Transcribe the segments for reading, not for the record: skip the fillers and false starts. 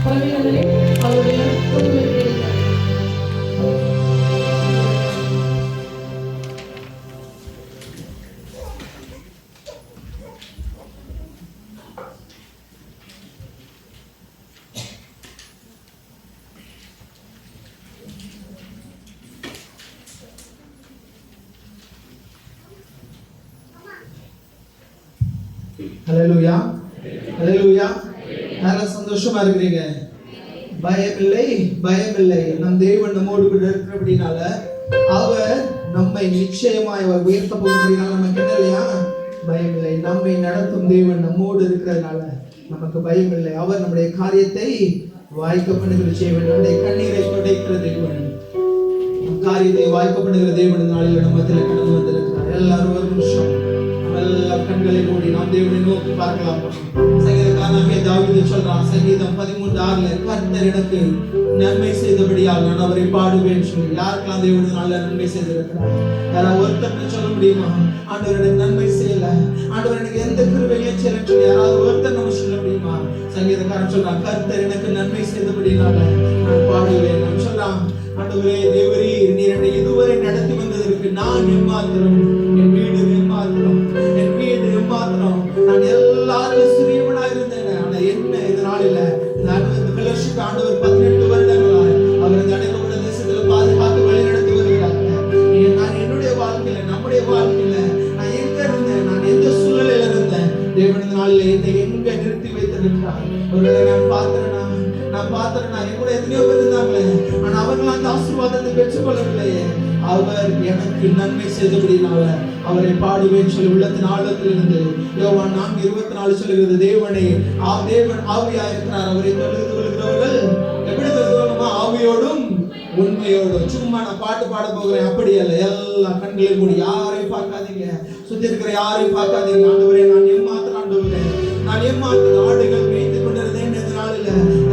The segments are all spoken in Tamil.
பலவீனங்களை அவருடைய பொறுமையை ஹல்லேலூயா, ஹல்லேலூயா. நல்ல சந்தோஷமா இருக்கிறீங்க. பயமில்லை, பயமில்லை. நம் தேவன் நம்மோடு கூட இருக்கிறபடினால அவர் நம்மை நிச்சயமாய் உயர்த்த போகிறபடினால நமக்கு என்ன இல்லையா? பயமில்லை. நம்மை நடத்தும் தேவன் நம்மோடு இருக்கிறதுனால நமக்கு பயமில்லை. அவர் நம்முடைய காரியத்தை வாய்க்க பண்ணுகிற தேவன், நம்முடைய கண்ணீரை துடைக்கிற தேவன், காரியத்தை வாய்க்க பண்ணுகிற தேவன் நாளில் நம்மத்தில் கடந்து வந்திருக்கிறார். எல்லாரும் ஒரு நிமிஷம் எல்லா கண்களை மூடி நாம் தேவனை நோக்கி பார்க்கலாம். சங்கீதக்காரனாகிய தாவீது சொல்றான், சங்கீதம் 13:6, கர்த்தர் எனக்கு நன்மை செய்தபடியால் நான் அவரை பாடுவேன் சொல்லி. யாருக்கெல்லாம் தேவனால நன்மை செய்திருக்கிறார்? யாராவது ஒருத்தர் சொல்ல முடியுமா? ஆண்டவர் எனக்கு நன்மை செய்யல, ஆண்டவர் எனக்கு எந்த கிருபையும் செய்யலன்னு சொல்லி யாராவது ஒருத்தர் நம்ம சொல்ல முடியுமா? சங்கீதக்காரன் சொல்றான், கர்த்தர் எனக்கு நன்மை செய்தபடினால நான் பாடுவேன். நான் சொல்றான், ஆண்டவரே தேவரே, நீர் என்னை இதுவரை நடத்தி வந்ததற்கு நான் எம்மாத்திரம், என் வீடு எம்மாத்திரம், என் வீடு எம்மாத்திரம். நான் எல்லாரும் சிறியவனா இருந்தேன். ஆனா என்ன இதனால இல்ல, நான் இந்த ஃபெலோஷிப் ஆண்டவர் 18 வருடங்களாய் அவர் இந்த அடைக்கப்பட்ட தேசத்துல பாதுகாத்து வழி நடத்தி வருகிறார். நான் என்னுடைய வாழ்க்கையில, நம்முடைய வாழ்க்கையில நான் எங்க இருந்தேன், நான் எந்த சூழ்நிலையில இருந்தேன், தேவன் இந்த நாளில் என்னை எங்க நிறுத்தி வைத்திருக்கிறார். ஒருவேளை நான் பார்த்தேன்னா என் கூட எத்தனையோ பேர் இருந்தாங்களே, ஆனா அவர்கள் அந்த ஆசீர்வாதத்தை பெற்றுக்கொள்ளவில்லையே. அவர் எனக்கு நன்மை செய்தபடினால அவரை பாடுவேன் சொல்லி உள்ளத்தின் ஆழத்திலிருந்து யோவான் 4:24 சொல்லுகிறது, தேவன் ஆவியா இருக்கிறார், அவரை தொழுது கொள்கிறவர்கள் எப்படி தொழுதுமா? ஆவியோடும் உண்மையோடும். சும்மா நான் பாட்டு பாட போகிறேன் அப்படி அல்ல. எல்லா கண்களையும் மூடி, யாரையும் பார்க்காதீங்க, சுத்தி இருக்கிற யாரையும் பார்க்காதீங்க. ஆண்டவரே, நான் ஏமாத்திரம், ஆண்டவரே நான் ஏமாத்திரம் ஆடுகள் மேய்த்து கொண்டிருந்தேன்.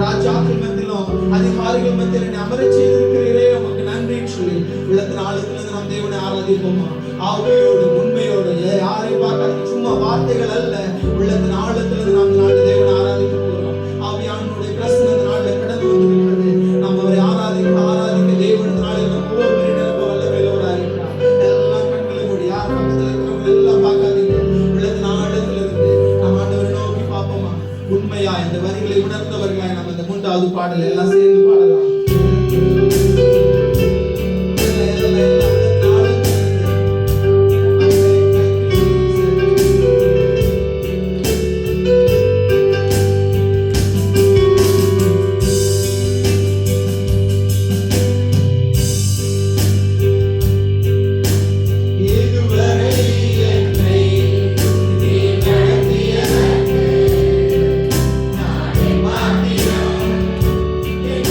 ராஜாக்கள் மத்தியிலும் அதிகாரிகள் மத்தியில் என்னை அமரச் செய்திருக்கிறீரே, உமக்கு நன்றின்னு சொல்லி உள்ளத்தின் ஆழத்திலிருந்து நாம் தேவனை ஆராதிப்போமா? ஆவியோடு உண்மையோடு, யாரையும் பார்க்காதீங்க, சும்மா வார்த்தைகள் அல்ல, உள்ளத்தின் ஆழத்திலிருந்து நாம் நாடு தேவனை ஆராதிக்க போகிறோம். ஆவியானுடைய பிரசன்ன நாளில் கடந்து வந்திருக்கிறது. நாம் அவரை ஆராதிக்க தேவன் நாளில் நம்ம ஒவ்வொரு நிரப்ப வல்லமையுள்ளவராக இருக்கிறார். எல்லாம் கண்களை மூடி, யார் பக்கத்தில் இருக்கிறவங்க எல்லாம் பார்க்காதீங்க. உள்ளத்தின் ஆழத்திலிருந்து நாம் ஆண்டவரை நோக்கி பார்ப்போமா? உண்மையா இந்த வரிகளை உணர்ந்தவர்களாய் நம்ம இந்த 3வது பாடல் எல்லாம் சேர்ந்து பாடலாம்.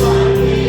One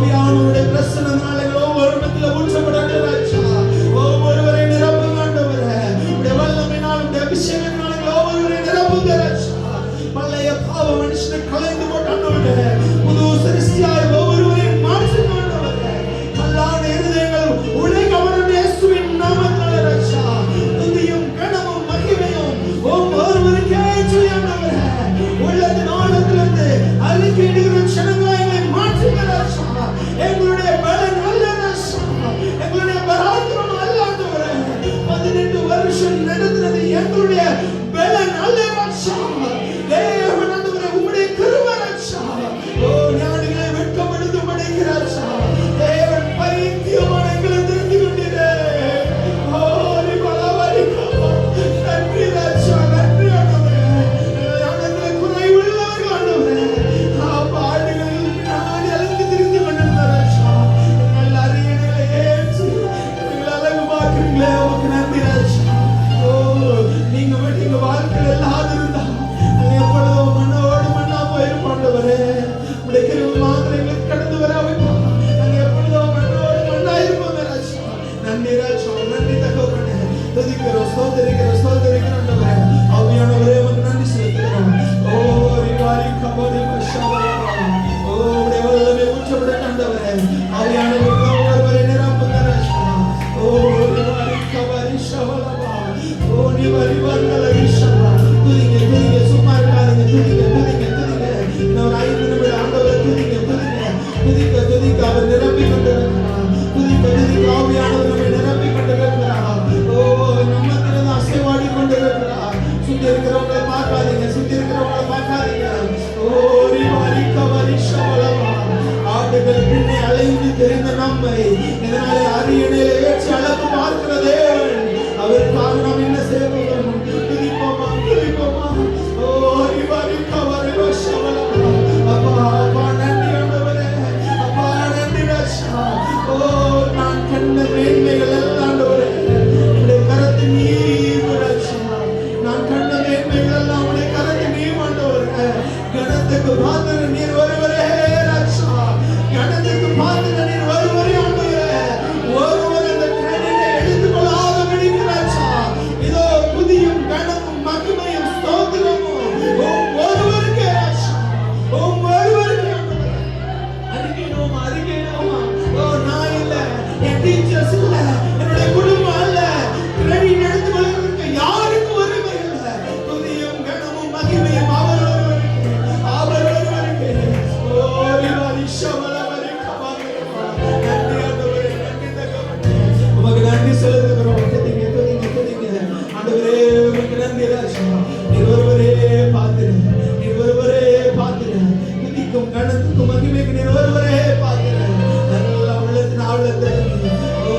ஆவியானவருடைய பிரசன்னத்தினால ஒவ்வொரு இடத்துல ஊற்றப்படட்டும் ராஜா. ஒவ்வொருவரை நிரப்புங்க ஆண்டவரே. உடைய வல்லமையினால் உடைய அபிஷேகத்தினால ஒவ்வொருவரை நிரப்புங்க ராஜா. பழைய பாவ மனுஷனை கலைந்து போட்டு ஆண்டவரே, புது சிருஷ்டியாய் ஒவ்வொருவரையும் மாற்றுங்க ஆண்டவரே. கல்லான இருதயங்கள் உடைக்கப்படும் இயேசுவின் நாமத்தினால ராஜா. துதியும் கனமும் மகிமையும் ஒவ்வொருவருக்கே ஆண்டவரே. உள்ளத்தின் ஆழத்திலிருந்து அறிக்கையிடுகிற ஜனங்களை மாற்றுங்க ராஜா. எங்களுடைய பலன் அல்ல ராஜா, எங்களுடைய பராக்கிரம் அல்ல ஆண்டவரே. 18 வருஷம் நடந்தது எங்களுடைய பலன் அல்ல ராஜா. தேவன் ஆண்டவரே, உம்முடைய கிருபை ராஜா. ஓ ஞானிகளை வெட்கப்படுத்த மடைக்கிறாச்சா. தேவன் பரித்தியமான எங்களை தெரிந்து கொண்டீரே. ஓ பலவரிக்கா நன்றி ராஜா, நன்றி ஆண்டவரே. ஆண்டவரே குறைவுள்ளவர்கள் ஆண்டவரே. பாடுகளில் நான் அழகு தெரிந்து கொண்டிருந்த ராஜா. எங்கள் அரியணைகளை ஏற்றி எங்கள் அழகு பார்க்கிறீங்களே, உமக்கு நன்றி ராஜா. ஓ நீங்க மட்டும் எங்க வாழ்க்கையில் எல்லாம் இருந்தா எப்பொழுதோ மண்ணோடு மண்ணா போயிருப்போம் ஆண்டவரே. உடைய கிருபை மாத்திரம் எங்களுக்கு கடந்து வர வைப்போம். நாங்க எப்பொழுதோ மண்ணோடு மண்ணா இருப்போம் ராஜா. நன்றி ராஜா, நன்றி தகவலே. துதிக்கிறோம், ஸ்தோத்திரிக்கிறோம் ஆண்டவரே. ஆவியானவரே, உமக்கு நன்றி செலுத்துகிறோம். ஓ ரிவாரி கபோரி பஷாவரா. ஓ உடைய வல்லமை ஊற்றப்படட்டும் ஆண்டவரே. ஆவியானவரே, ஒவ்வொருவரை நிரப்புங்க ராஜா. ஓ ரிவாரி கபரி ஷவலவா. ஓ ரிவாரி வந்தல ஷவா. துதிங்க சும்மா இருக்காதீங்க. துதிங்க. இன்னொரு 5 நிமிடம் ஆண்டவரை துதிங்க. அவர் நிரப்பி கொண்டிருக்கிறார். துதிக்க ஆவியானவர் நம்மை நிரப்பி கொண்டிருக்கிறார். ஓ நம்மத்திலிருந்து அசைவாடி கொண்டிருக்கிறார். சுத்தி இருக்கிறவங்களை பார்க்காதீங்க. ஓ ரிவாரி கவரி ஷவலவா. ஆடுகள் பின்னே அலைந்து தெரிந்த நம்மை இதனாலே அரியணையிலே ஏற்றி அளவு பார்க்கிற தேவன். அவருக்காக நாம் என்ன செய்வோம்? துதிப்போமா. ஓ ரிவாரி கவரி ஷவலவா. அப்பா நன்றி ஆண்டவரே. அப்பா நன்றி ராஜா. ஓ நான் கண்ட மேன்மைகள் எல்லாம் ஆண்டவரே உடைய கரத்தின் நீர் ராஜா. நான் கண்ட மேன்மைகள் எல்லாம் உடைய கரத்தின் நீர் ஆண்டவரே. கணத்துக்கு பாத்திர நீர் ஒருவரே ராஜா. கணத்துக்கு பாத்திர நீர் ஒருவரே ஆண்டவரே. ஒருவர் அந்த கண்ணினை எடுத்துக்கொள்ளாதபடி ராஜா. இதோ புதியும் கணமும் மகிமையும் ஸ்தோத்திரமும் ஒருவருக்கே ராஜா. ஒருவருக்கே ஆண்டவரே. அறிக்கையிடுவோமா. ஓ நான் இல்ல, என் டீச்சர்ஸ் இல்ல, என்னுடைய குடும்பம் அல்ல, கிரெடிட் எடுத்துக்கொள்வதற்கு யாருக்கும் உரிமை இல்லை. துதியும் கனமும் மகிமையும் அவர் ஒருவருக்கே. ஓ ரிவாரி ஷவலவரி கபாகரமா. நன்றி ஆண்டவரே, நன்றி தகவலே. உமக்கு நன்றி செலுத்துகிறோம். துதிங்க ஆண்டவரே, உமக்கு நன்றி ராஜா. நீர் ஒருவரே பாத்திர. துதிக்கும் கணத்துக்கும் மகிமைக்கு நீர் ஒருவரே பாத்திர. நல்ல உள்ளத்தின் ஆழத்தில் ஓ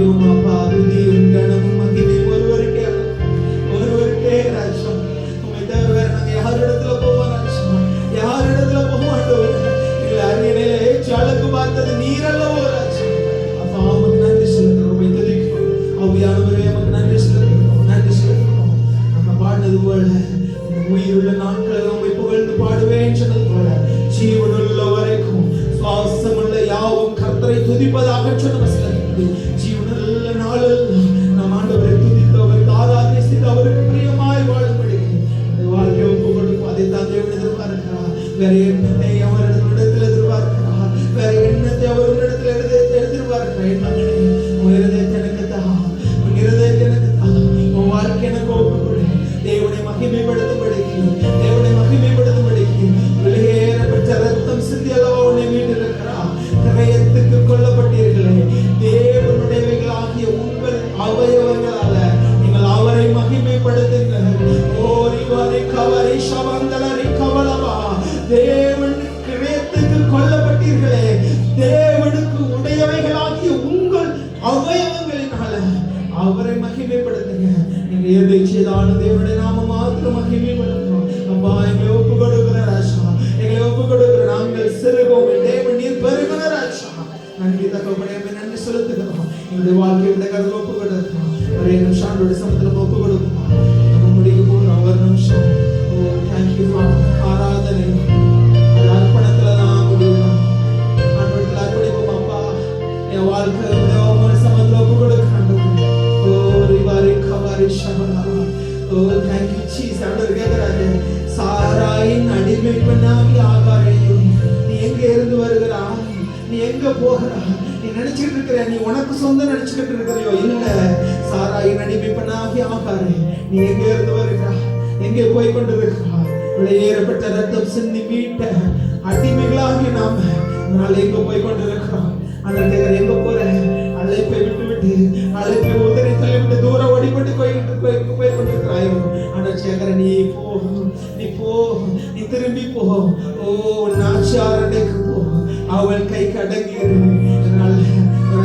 துதிக்கிறோம் அப்பா. துதியும் கனமும் மகிமையும் ஒருவருக்கே ராஜா. உம்மை தவிர வேற நாங்க யாரிடத்துல போவோம் ராஜா? யாரிடத்துல போவோம் ஆண்டவரே? எங்களை அரியணையில ஏற்றி அழகு பார்த்தது நீர் அல்லவோ ராஜா. அப்பா உமக்கு நன்றி செலுத்துகிறோம். உம்மை துதிக்கிறோம். ஆவியானவரே உமக்கு நன்றி செலுத்துகிறோம். நன்றி செலுத்துகிறோம். நம்ம பாடினது போல இந்த உயிருள்ள நாட்களில் உம்மை புகழ்ந்து பாடுவேன் சொன்னது போல ஜீவனுள்ள வரைக்கும் சுவாசமுள்ள யாவும் கர்த்தரை துதிப்பதாக சொன்ன வசனத்திற்கு ஜீவனுள்ள நாளில் நம் ஆண்டவரை துதித்து அவருக்கு ஆராதனை அவருக்கு பிரியமாய் வாழும்படி வாழ்க்கை ஒப்பு கொடுக்கும். அதை தான் தேவன் எதிர்பார்க்கிறார். வேற எண்ணத்தை அவரிடத்தில் எதிர்பார்க்கிறார். வேற எண்ணத்தை அவர் உன்னிடத்தில் எதிர்பார்க்கிறார். என் மகனே, உன் இருதயத்தை எனக்கு தான், உன் இருதயத்தை எனக்கு தான், உன் வாழ்க்கை எனக்கு ஒப்புக்கொடு. தேவனை மகிமைப்படுத்தும்படிக்கு, தேவனை மகிமைப்படுத்தும்படிக்கு வெளியேறப்பட்ட ரத்தம் சிந்தி அல்லவா உன்னை மீட்டிருக்கிறார். கிரயத்துக்கு கொல்லப்பட்டீர்களே, தேவனுடையவைகளாகிய உங்கள் அவயவங்களால நீங்கள் அவரை மகிமைப்படுத்துங்கள். தேவன் கிரயத்துக்கு கொல்லப்பட்டீர்களே, தேவனுக்கு உடையவைகளாகிய உங்கள் அவயவங்களினால அவரை மகிமைப்படுத்துங்க. நீங்க எதை செய்தாலும் தேவனுடைய நாம மாத்திரம் மகிமைப்படுத்தணும். அப்பா எங்களை ஒப்பு கொடுக்கிற ராஜா, எங்களை ஒப்பு கொடுக்கிற நாங்கள் சிறுவோம். தேவன் நீர் பெருகிற ராஜா. நன்றி தகப்பனே, நன்றி செலுத்துகிறோம். எங்களுடைய வாழ்க்கையை இந்த கருத்து ஒப்பு கொடுக்கிறோம். ஒரே நிமிஷம் ஆண்டோட சமத்துல ஒப்பு கொடுக்கணும். நம்ம முடிக்க போகிறோம். ஒரு நிமிஷம். ஓ தேங்க்யூ ஆராதனை அது அர்ப்பணத்துல தான் முடியும். ஆண்டோடத்துல அர்ப்பணிப்போம். அப்பா என் வாழ்க்கை ஒரு சமத்துல ஒப்பு கொடுக்கிறோம். சாராயின் அடிமை பெண்ணாகி ஆகாரையும் நீ எங்க இருந்து வருகிறாய்? நீ எங்க போகிறாய்? நீ நினைச்சிட்டு இருக்கிற, நீ உனக்கு சொந்த நினைச்சுக்கிட்டு இருக்கிறையோ? இல்ல, சாராயின் அடிமை பெண்ணாகி ஆகாரே, நீ எங்க இருந்து வருகிறாய்? எங்கே போய் கொண்டு இருக்கிறாய்? வெளியேறப்பட்ட ரத்தம் சிந்தி மீட்ட அடிமைகளாகி நாம நாள் எங்க போய் கொண்டு இருக்கிறோம்? அந்த எங்க போற? அழைப்பை விட்டு விட்டு அழைப்பை உதறி தள்ளிவிட்டு தூரம் ஓடிப்பட்டு போய் கொண்டிருக்கிறாயோ? ஆனால் சேகர நீ போ, நீ போ, நீ திரும்பி போ. ஓ நாச்சாரடைக்கு போ, அவள் கை கடங்கிரு.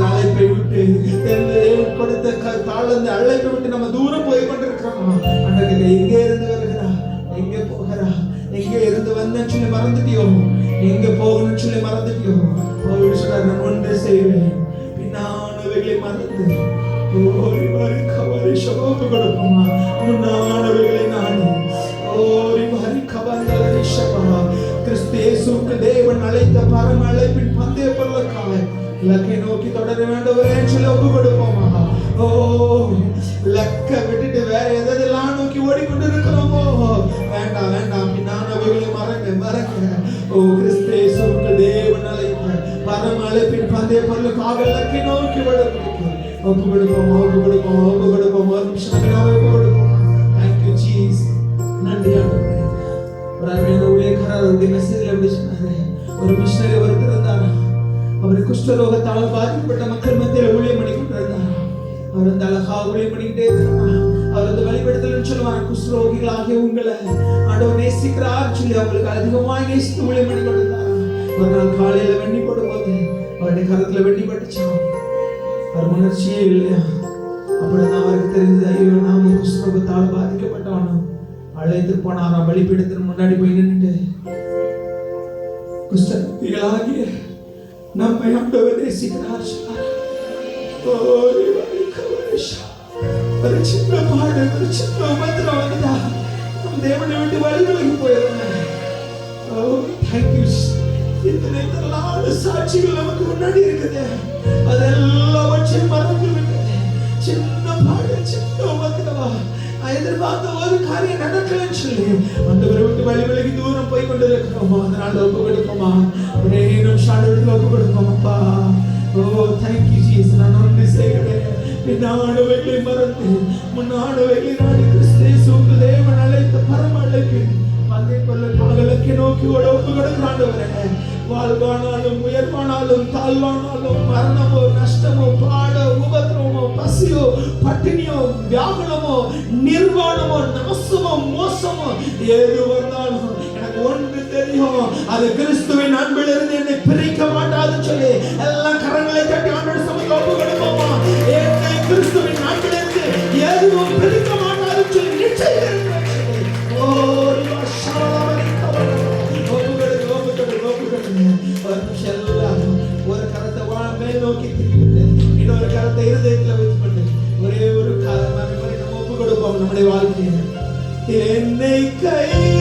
அழைப்பை விட்டு கொடுத்த தாழ்ந்த அழைப்பை விட்டு நம்ம தூரம் போய் கொண்டிருக்கிறோம். அன்றைக்கு எங்கே இருந்து வருகிறா? எங்கே போகிறா? எங்கே இருந்து வந்தேன்னு சொல்லி மறந்துட்டியோ? எங்க போகணும்னு சொல்லி மறந்துட்டியோ? நான் ஒன்று செய்வேன், பின்னானவைகளை மறந்து ஓரி மாறி கவரி சமோப்பு கொடுப்போமா? முன்னானவைகளை நான் ஓரி மாறி கவரி சபா கிறிஸ்து இயேசுவுக்கு தேவன் அழைத்த பரம அழைப்பின் பந்தய பொருளுக்காக இலக்கை நோக்கி தொடர வேண்டுவரே சொல்லி ஒப்பு கொடுப்போமா? ஓ லக்க விட்டுட்டு வேற எதெல்லாம் நோக்கி ஓடிக்கொண்டு இருக்கிறோமோ வேண்டாம் வேண்டாம். பின்னானவைகளை மறக்க ஓ கிறிஸ்து இயேசுவுக்கு தேவன் அழைத்த பரம அழைப்பின் பந்தய பொருளுக்காக இலக்கை நோக்கி ஒப்பு கொடுப்போம். ஒரு நிமிஷம் ஒப்பு கொடுப்போம். Thank you Jesus. நன்றி ஆண்டவரே. ஒரு அருமையான ஊழியக்காரருடைய மெசேஜ்ல எப்படி சொன்னாரு? ஒரு மிஷனரி ஒருத்தர் இருந்தாரா, அவர் குஷ்டரோகத்தால் பாதிக்கப்பட்ட மக்கள் மத்தியில் ஊழியம் பண்ணி கொண்டிருந்தார். அவர் வந்து அழகா ஊழியம் பண்ணிக்கிட்டே இருந்தார். அவர் வந்து வழிபடுத்தலன்னு சொல்லுவாங்க. குஷ்டரோகிகள் ஆகிய உங்களை ஆண்டவர் நேசிக்கிறார் சொல்லி அவங்களுக்கு அதிகமாக நேசித்து ஊழியம் பண்ணி கொண்டிருந்தார். ஒரு நாள் காலையில வெண்ணி போடும்போது அவருடைய கரத்துல வெண்ணி பட்டுச்சான். அவர் உணர்ச்சியே இல்லையா? அப்படிதான் அவருக்கு தெரிஞ்சது, ஐயோ நாம குஷ்டரோகத்தால் பாதிக்கப்பட்டவனும் அழைத்து போனாராம். பலிபீடத்தின் முன்னாடி போய் நின்றுட்டு குஷ்டரோகிகளாகிய நம்மை ஆண்டவர் நேசிக்கிறார் சொன்னார். ஒரு சின்ன பாடு, ஒரு சின்ன உபத்திரம் வந்துட்டா நம் தேவனை விட்டு வழி விலகி போயிருந்தேன். இத்தனை தரலான சாட்சிகள் நமக்கு முன்னாடி இருக்குது. அதெல்லாம் வச்சு மறந்து விட்டது. சின்ன பாடு, சின்ன உபத்திரவா, எதிர்பார்த்த ஒரு காரியம் நடக்கலன்னு சொல்லி ஆண்டவரை விட்டு வழி விலகி தூரம் போய் கொண்டு இருக்கிறோமா? அதனால ஒப்பு கொடுப்போமா? ஒரே நிமிஷம் ஒப்பு கொடுப்போமாப்பா. ஓ தேங்க்யூ ஜீசஸ். நான் ஒன்று செய்கிறேன், பின்னானவைகளை மறந்து முன்னானவைகளை நாடி கிறிஸ்து இயேசுவுக்கு தேவன் அழைத்த பரம அழைப்பின் பந்தய பொருளுக்காக நோக்கி ஒப்பு கொடுக்கிறாண்டவரே. வாழ்வானாலும் உயர்வானாலும் தாழ்வானாலும் மரணமோ நஷ்டமோ பாடோ உபத்திரமோ பசியோ பட்டினியோ வியாகுலமோ நிர்வாணமோ நாசமோ மோசமோ எது வந்தாலும் எனக்கு ஒன்று தெரியும், அது கிறிஸ்துவின் அன்பில் இருந்து என்னை பிரிக்க மாட்டாதுன்னு சொல்லி எல்லாம் கரங்களை தட்டி ஆண்டவருடைய சமூகத்தில் ஒப்பு கொடுப்போமா? நோக்கி திரும்பி இன்னொரு கரத்தை இருதயத்துல வைத்துக் கொண்டு ஒரே ஒரு காரணம் நம்ம ஒப்பு கொடுப்போம். நம்முடைய வாழ்க்கையில என்னை கைவிடாதிருந்தாயா,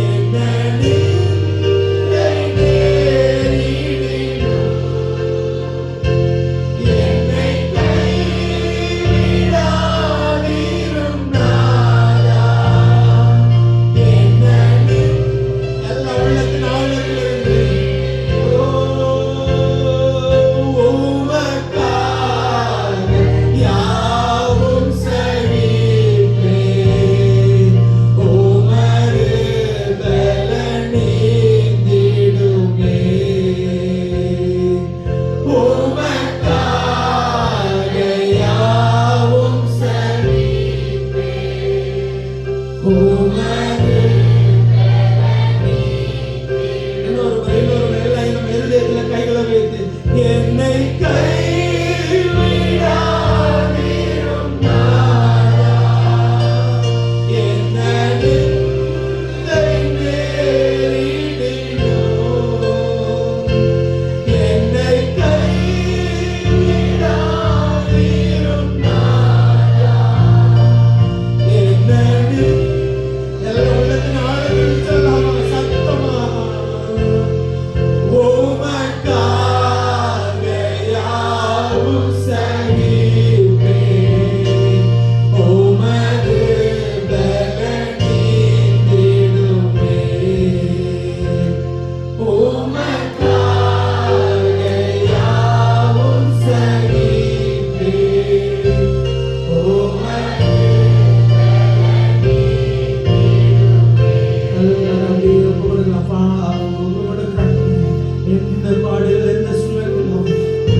என்ன நிந்தை நேரிடினும் என்னை கைவிடாதிருந்தாயா, என்ன எல்லா உள்ளத்தின் ஆழங்களிலிருந்து யாவும் சகிப்பேன், உமது பலனீந்திடுமே, உமக்காக யாவும் சகிப்பேன், உமது இன்னொரு எல்லாம் நம்ம இருதயத்துல கைகளை வைத்து என்னை கைவிடாதிருந்தாயா, என்ன நிந்தை நேரிடினும் என்னை கைவிடாதிருந்தாயா, என்ன எல்லா உள்ளத்தின் ஆழங்களில் சொல்லாம சத்தமா உமக்காக யாவும் சகிப்பேன், உமது பலனீந்திடுமே, உமக்காக யாவும் சகிப்பேன், உமது எந்த பாடுகள் எந்த சூழ்நிலையிலும்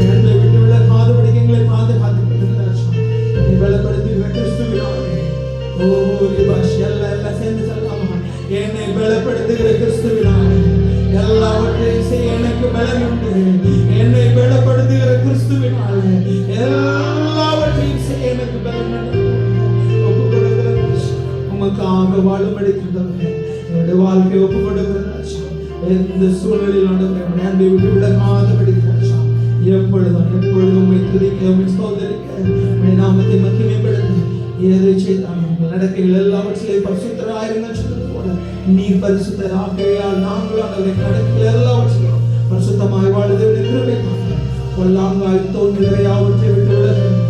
என்னை விட்டு விலகாதபடி எங்களை பாதுகாத்து பலப்படுத்துகிற கிறிஸ்துவினாலே எல்லாம் சேர்ந்து சொல்லலாமா? என்னை பலப்படுத்துகிற கிறிஸ்துவினாலே எல்லாவற்றையும் செய்ய எனக்கு பலம் உண்டு. என்னை பலப்படுத்துகிற கிறிஸ்துவினாலே எல்லாவற்றையும் செய்ய எனக்கு பலம் உண்டு. ஒப்பு கொடுக்கிற உமக்காக வாழும்படி தந்தவரே, என்னுடைய வாழ்க்கை ஒப்பு கொடுக்கிற எந்த சூழ்நிலையில் ஆண்டவரே அன்பை விட்டு விலகாதபடி எப்பொழுதும் உம்மை துதிக்க உம்மை ஸ்தோத்திரிக்க உம்முடைய நாமத்தை மகிமைப்படுத்த எதை செய்தாலும் நடக்கைகள் எல்லாவற்றிலே பரிசுத்தராயிருங்கள் சொன்னது போல நீர் பரிசுத்தர் ஆகையால் நாங்கள் ஆண்டவரே நடக்கைகள் எல்லாவற்றிலும் பரிசுத்தமாய் வாழுதல் கிருபை தாங்க. பொல்லாங்காய் தோன்றுகிற யாவற்றை விட்டு விலகுங்கள்,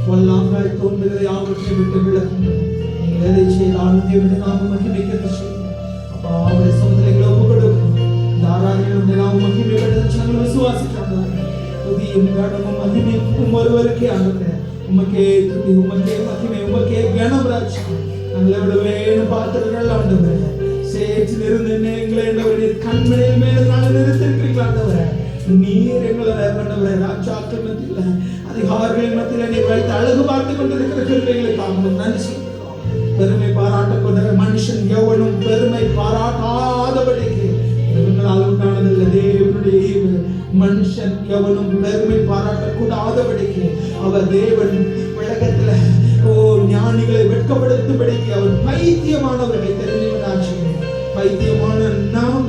பொல்லாங்காய் தோன்றுகிற யாவற்றை விட்டு விலகுங்கள். நீங்கள் எதை செய்தாலும் தேவனுடைய நாம மகிமைக்க செய்யுங்க. அப்பா அவருடைய சமுதிரங்களை ஒப்பு கொடுக்கும் தாராளங்களுடைய நாம மகிமைப்படுத்த நாங்கள் விசுவாசிக்கிறோம். துதியும் கனமும் மகிமையும் ஒருவருக்கே ஆண்டவரே, உமக்கே துதி, உமக்கே மகிமை, உமக்கே கனம் ராஜ்யம். நாங்கள் எவ்வளவு வேணும் பார்த்தவர்கள் ஆண்டவரே, சேற்றில் இருந்து எங்களை கண்மணியின் மேல நாங்கள் நிறுத்திருக்கிறீங்களா ஆண்டவரே. நீர் எங்களை ஆண்டவரே ராஜாக்கள் மத்தியில் அதிகாரிகள் மத்தியில் நீர் வைத்து அழகு பார்த்து கொண்டிருக்கிற கேள்விகளுக்காக நன்றி செய்கிறோம். பெருமை பாராட்டப்படுகிற மனுஷன் எவனும் பெருமை பாராட்டாதபடிக்கு இவங்களால் உண்டானதில்லை. தேவனுடைய மனுஷன் எவனும் பெருமை பாராட்டக்கூடாதபடிக்கு அவர் தேவன் உலகத்துல ஞானிகளை வெட்கப்படுத்தும்படிக்கு அவர் பைத்தியமானவர்களை தெரிஞ்சவனாச்சு. பைத்தியமான நாம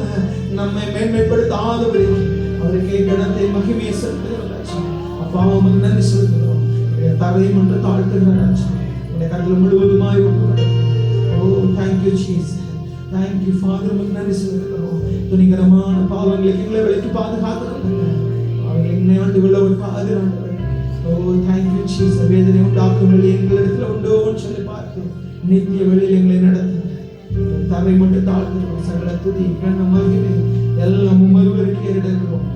நம்மை மேன்மைப்படுத்தாதபடிக்கு அவருக்கே கணத்தை மகிமையை செலுத்துகிறாச்சு. அப்பா அவங்களுக்கு நன்றி செலுத்துகிறோம். தரையும் என்று தாழ்த்துகிறாச்சு. உடைய கருத்தில் முழுவதுமாய் தேங்க்யூ ஜீசஸ், தேங்க்யூ ஃபாதர். உங்களுக்கு நன்றி செலுத்துகிறோம். துணிகரமான பாவங்களுக்கு எங்களை விலைக்கு பாதுகாத்துக்கொள்ளுங்க. அவர்கள் என்னை ஆண்டு கொள்ள ஒரு பாதுகாப்பு. Thank you Jesus. வேதனை உண்டாக்கும் வழி எங்களிடத்துல உண்டோன்னு சொல்லி பார்த்து நித்திய வழியில் எங்களை நடத்துங்க. தரை மட்டும் தாழ்த்துகிறோம். சகல துதி கண்ண மகிமை எல்லாம் ஒருவருக்கு எடுக்கிறோம்.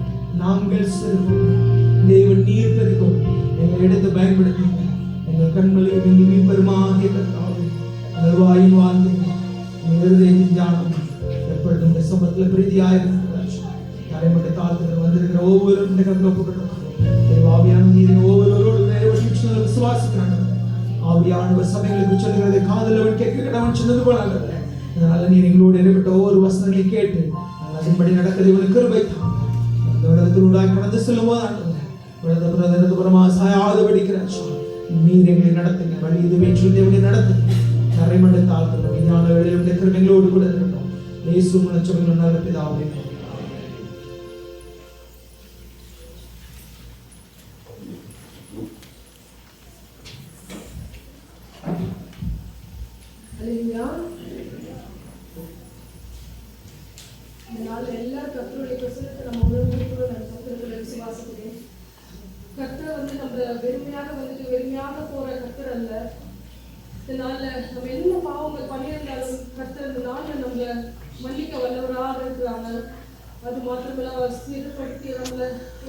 நாங்கள் செல்வோம், தேவன் நீர் பெருகும். எங்களை எடுத்து பயன்படுத்துங்க. எங்கள் கண்மலையில் நீ பெருமாகிய கர்த்தாவே, எங்கள் வாயின் வாழ்ந்து இருதயத்தின் தியானம் எப்பொழுதும் சமத்தில் பிரீதியாயிருக்கிறார். தரை மட்டும் தாழ்த்துகிற வந்திருக்கிற ஒவ்வொரு ஆவியான நீரை ஒவ்வொருவரோடு விசுவாசிக்கிறாங்க. ஆவியானவர் சபைகளுக்கு சொல்லுகிறதை காதலவன் கேட்க கடவன் சொன்னது போல அல்ல. அதனால நீர் எங்களோடு இடைப்பட்ட ஒவ்வொரு வசனங்களை கேட்டு அதன்படி நடக்கிறது இவனுக்கு கிருபை தாங்க. அந்த இடத்தினூடாக கடந்து செல்லும் போது புறமா சாயாதபடிக்கிறார். நீர் எங்களை நடத்துங்க, வழி இது வேற்று தேவனை நடத்துங்க. தரை மட்டும் தாழ்த்துகிறோம். மீதான வேளையில் கிருபைகளோடு கூட இருக்கட்டும். இயேசு மூலம் ஜெபங்கள் நல்ல பிதாவே. அல்லேலூயா. இந்த நாள் எல்லா கர்த்தருடைய பிரசன்னத்தை நம்ம உணர்ந்து நான் கர்த்தருடைய விசுவாசிக்கிறேன். கர்த்தர் நம்ம வெறுமையாக வெறுமையாக போற கர்த்தர் அல்ல. இந்த நாள்ல நம்ம என்ன பாவங்கள் பண்ணியிருந்தாலும் கர்த்தர் இந்த நாள்ல நம்மள மன்னிக்க வல்லவராக இருக்கிறாங்க. அது மாத்திரமல்ல அவர் சீர்படுத்தி நம்மள ஒரு